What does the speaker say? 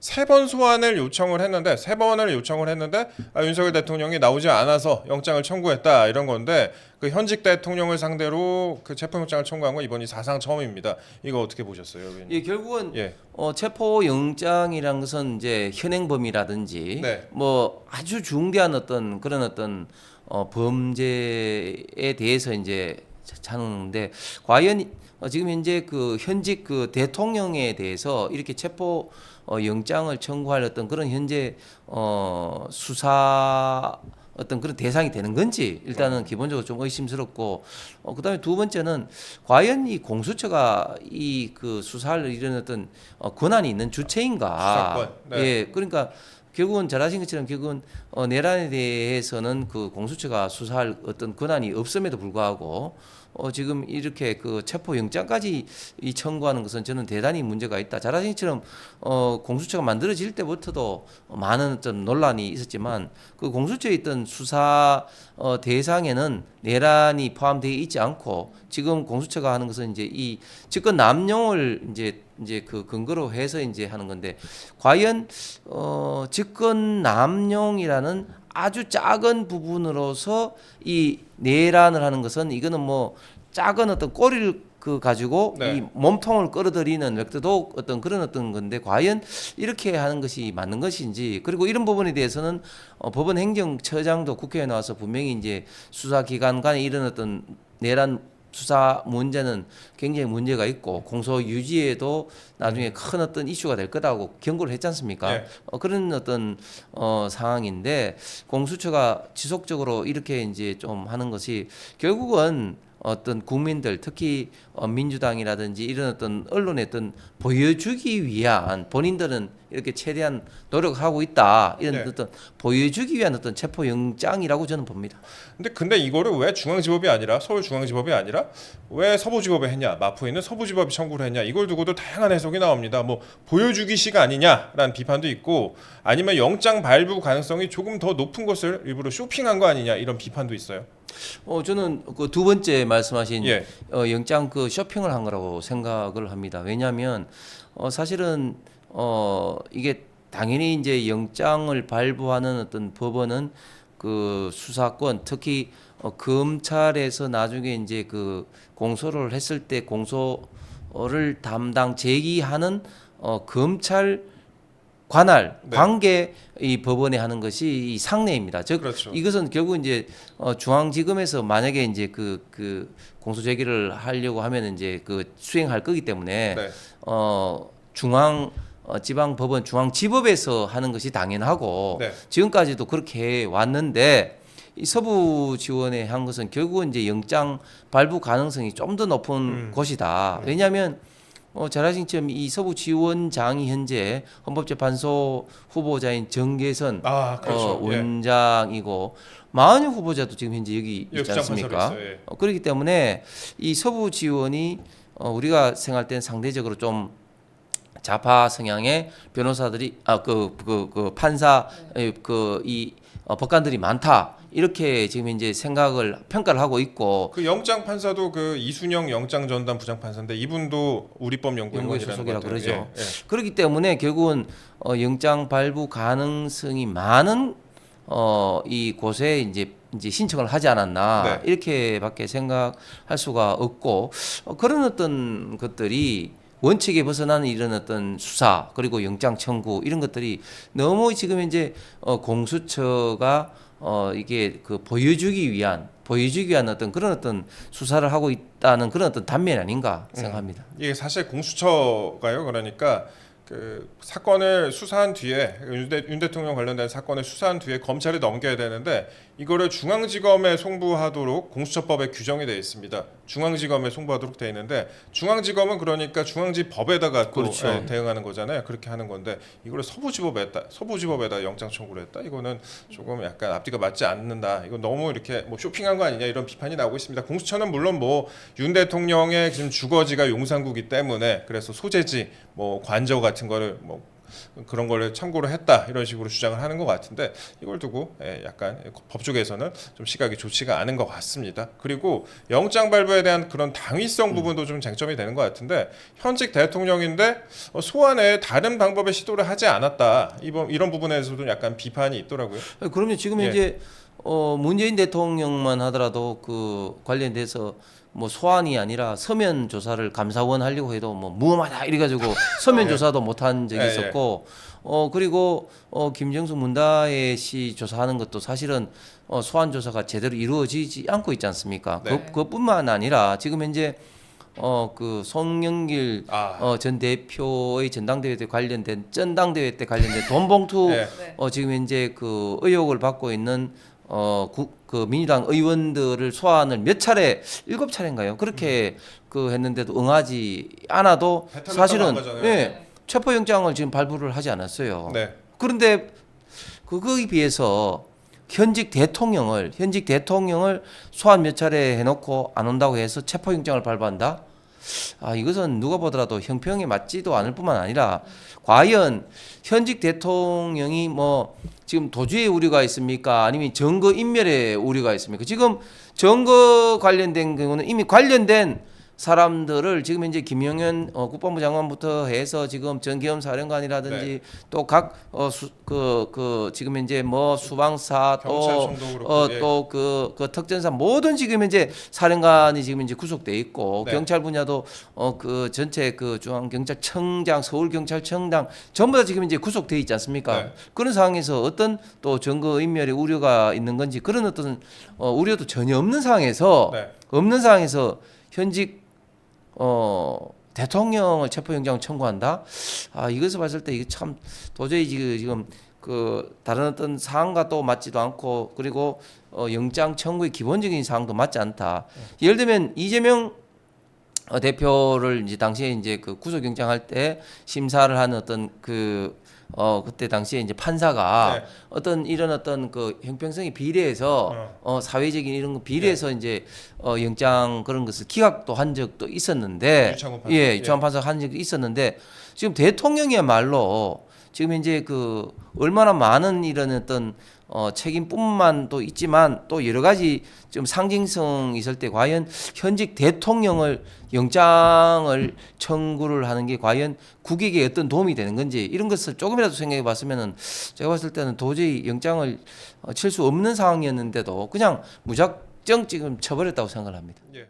세 번 소환을 요청을 했는데 윤석열 대통령이 나오지 않아서 영장을 청구했다 이런 건데 그 현직 대통령을 상대로 그 체포영장을 청구한 건 이번이 사상 처음입니다. 이거 어떻게 보셨어요, 의원님? 예, 결국은 예. 체포 영장이란 것은 이제 현행범이라든지 네. 뭐 아주 중대한 어떤 그런 어떤 범죄에 대해서 이제 찾는데 과연 지금 현재 그 현직 그 대통령에 대해서 이렇게 체포 영장을 청구할 어떤 그런 현재 수사 어떤 그런 대상이 되는 건지 일단은 기본적으로 좀 의심스럽고 그다음에 두 번째는 과연 이 공수처가 이 그 수사를 이런 어떤 권한이 있는 주체인가? 수사권. 네. 예, 그러니까 결국은 잘 아신 것처럼 결국은 내란에 대해서는 그 공수처가 수사할 어떤 권한이 없음에도 불구하고 지금 이렇게 그 체포 영장까지 이 청구하는 것은 저는 대단히 문제가 있다. 잘 아신 것처럼 공수처가 만들어질 때부터도 많은 어떤 논란이 있었지만 그 공수처에 있던 수사 대상에는 내란이 포함되어 있지 않고 지금 공수처가 하는 것은 이제 이 직권 남용을 이제 그 근거로 해서 이제 하는 건데 과연 직권 남용이라는 아주 작은 부분으로서 이 내란을 하는 것은 이거는 뭐 작은 어떤 꼬리를 그 가지고 네. 이 몸통을 끌어들이는 획도도 어떤 그런 어떤 건데 과연 이렇게 하는 것이 맞는 것인지 그리고 이런 부분에 대해서는 법원 행정처장도 국회에 나와서 분명히 이제 수사기관 간에 이런 어떤 내란 수사 문제는 굉장히 문제가 있고 공소 유지에도 나중에 큰 어떤 이슈가 될 거다고 경고를 했지 않습니까? 네. 그런 어떤 상황인데 공수처가 지속적으로 이렇게 이제 좀 하는 것이 결국은 어떤 국민들 특히 민주당이라든지 이런 어떤 언론에 어떤 보여주기 위한 본인들은 이렇게 최대한 노력하고 있다 이런 네. 어떤 보여주기 위한 어떤 체포 영장이라고 저는 봅니다. 근데 이거를 왜 중앙지법이 아니라 서울중앙지법이 아니라 왜 서부지법에 했냐? 마포에는 서부지법이 청구를 했냐? 이걸 두고도 다양한 해석이 나옵니다. 뭐 보여주기식 아니냐라는 비판도 있고 아니면 영장 발부 가능성이 조금 더 높은 것을 일부러 쇼핑한 거 아니냐 이런 비판도 있어요. 저는 그 두 번째 말씀하신 예. 영장 그 쇼핑을 한 거라고 생각을 합니다. 왜냐하면 사실은 이게 당연히 이제 영장을 발부하는 어떤 법원은 그 수사권 특히 검찰에서 나중에 이제 그 공소를 했을 때 공소를 담당 제기하는 검찰 관할 네. 관계 이 법원에 하는 것이 이 상례입니다. 즉 그렇죠. 이것은 결국 이제 중앙지검에서 만약에 이제 그 공소 제기를 하려고 하면 이제 그 수행할 거기 때문에 네. 중앙 지방 법원 중앙지법에서 하는 것이 당연하고 네. 지금까지도 그렇게 해 왔는데 이 서부 지원에 한 것은 결국은 이제 영장 발부 가능성이 좀 더 높은 곳이다. 왜냐하면 잘 아신 것처럼 이 서부 지원장이 현재 헌법재판소 후보자인 정계선 그렇죠. 예. 원장이고 마은영 후보자도 지금 현재 여기 있지 않습니까? 여기장판사로 있어요. 예. 그렇기 때문에 이 서부 지원이 우리가 생각할 때는 상대적으로 좀 좌파 성향의 변호사들이 그 판사 이 법관들이 많다 이렇게 지금 이제 생각을 평가를 하고 있고 그 영장 판사도 그 이순영 영장 전담 부장 판사인데 이분도 우리법 연구에 연구위원이라는 소속이라고 것 그러죠. 같아요. 예. 예. 그렇기 때문에 결국은 영장 발부 가능성이 많은 이 곳에 이제 신청을 하지 않았나 네. 이렇게밖에 생각할 수가 없고 그런 어떤 것들이 원칙에 벗어나는 이런 어떤 수사 그리고 영장 청구 이런 것들이 너무 지금 이제 공수처가 이게 그 보여주기 위한 어떤 그런 어떤 수사를 하고 있다는 그런 어떤 단면이 아닌가 생각합니다. 이게 사실 공수처가요. 그러니까 그 사건을 수사한 뒤에 윤 대통령 관련된 사건을 수사한 뒤에 검찰에 넘겨야 되는데 이거를 중앙지검에 송부하도록 공수처법에 규정이 되어 있습니다. 중앙지검에 송부하도록 되어 있는데 중앙지검은 그러니까 중앙지법에다가 또 그렇죠. 대응하는 거잖아요. 그렇게 하는 건데 이거를 서부지법에다 영장 청구를 했다. 이거는 조금 약간 앞뒤가 맞지 않는다. 이거 너무 이렇게 뭐 쇼핑한 거 아니냐 이런 비판이 나오고 있습니다. 공수처는 물론 뭐 윤 대통령의 지금 주거지가 용산구기 때문에 그래서 소재지 뭐 관저 같은 거를 뭐 그런 걸 참고를 했다 이런 식으로 주장을 하는 것 같은데 이걸 두고 약간 법조계에서는 좀 시각이 좋지가 않은 것 같습니다. 그리고 영장 발부에 대한 그런 당위성 부분도 좀 쟁점이 되는 것 같은데 현직 대통령인데 소환에 다른 방법의 시도를 하지 않았다 이런 부분에서도 약간 비판이 있더라고요. 그러면 지금 예. 이제 문재인 대통령만 하더라도 그 관련돼서 뭐 소환이 아니라 서면 조사를 감사원 하려고 해도 뭐 무엄하다 이래가지고 서면 조사도 못한 적이 예, 있었고 그리고 김정수 문다혜 씨 조사하는 것도 사실은 소환 조사가 제대로 이루어지지 않고 있지 않습니까? 네. 그것뿐만 아니라 지금 현재 그 송영길 전 대표의 전당대회 때 관련된 전당대회 때 관련된 돈 봉투 예. 네. 지금 현재 그 의혹을 받고 있는 그 민주당 의원들을 소환을 몇 차례 7차례인가요? 그렇게 그 했는데도 응하지 않아도 배탈 사실은 났다고 한 거잖아요. 예, 체포영장을 지금 발부를 하지 않았어요. 네. 그런데 그거에 비해서 현직 대통령을 소환 몇 차례 해놓고 안 온다고 해서 체포영장을 발부한다? 이것은 누가 보더라도 형평에 맞지도 않을 뿐만 아니라 과연 현직 대통령이 뭐 지금 도주의 우려가 있습니까? 아니면 증거 인멸의 우려가 있습니까? 지금 증거 관련된 경우는 이미 관련된 사람들을 지금 현재 김영현 국방부 장관부터 해서 지금 정기험 사령관이라든지 또 각 지금 현재 뭐 수방사 경찰청도 그렇고, 예. 또 그 특전사 모든 지금 현재 사령관이 지금 이제 구속돼 있고 네. 경찰 분야도 그 전체 그 중앙경찰청장, 서울경찰청장 전부 다 지금 이제 구속돼 있지 않습니까? 네. 그런 상황에서 어떤 또 증거 인멸의 우려가 있는 건지 그런 어떤 우려도 전혀 없는 상황에서 현직 대통령을 체포영장 청구한다. 이것을 봤을 때 이게 참 도저히 지금 그 다른 어떤 사항과 또 맞지도 않고 그리고 영장 청구의 기본적인 사항도 맞지 않다. 예를 들면 이재명 대표를 이제 당시에 이제 그 구속영장 할 때 심사를 하는 어떤 그때 당시에 이제 판사가 네. 이런 어떤 그 형평성에 비례해서 사회적인 이런 거 비례해서 이제 영장 그런 것을 기각도 한 적도 있었는데 유창훈 판사. 유창훈 판사가 한 적이 있었는데 지금 대통령이야말로 지금 이제 그 얼마나 많은 이런 어떤 책임뿐만 또 있지만 또 여러 가지 좀 상징성 있을 때 과연 현직 대통령을 영장을 청구를 하는 게 과연 국익에 어떤 도움이 되는 건지 이런 것을 조금이라도 생각해 봤으면은 제가 봤을 때는 도저히 영장을 칠 수 없는 상황이었는데도 그냥 무작정 지금 쳐버렸다고 생각을 합니다. 예.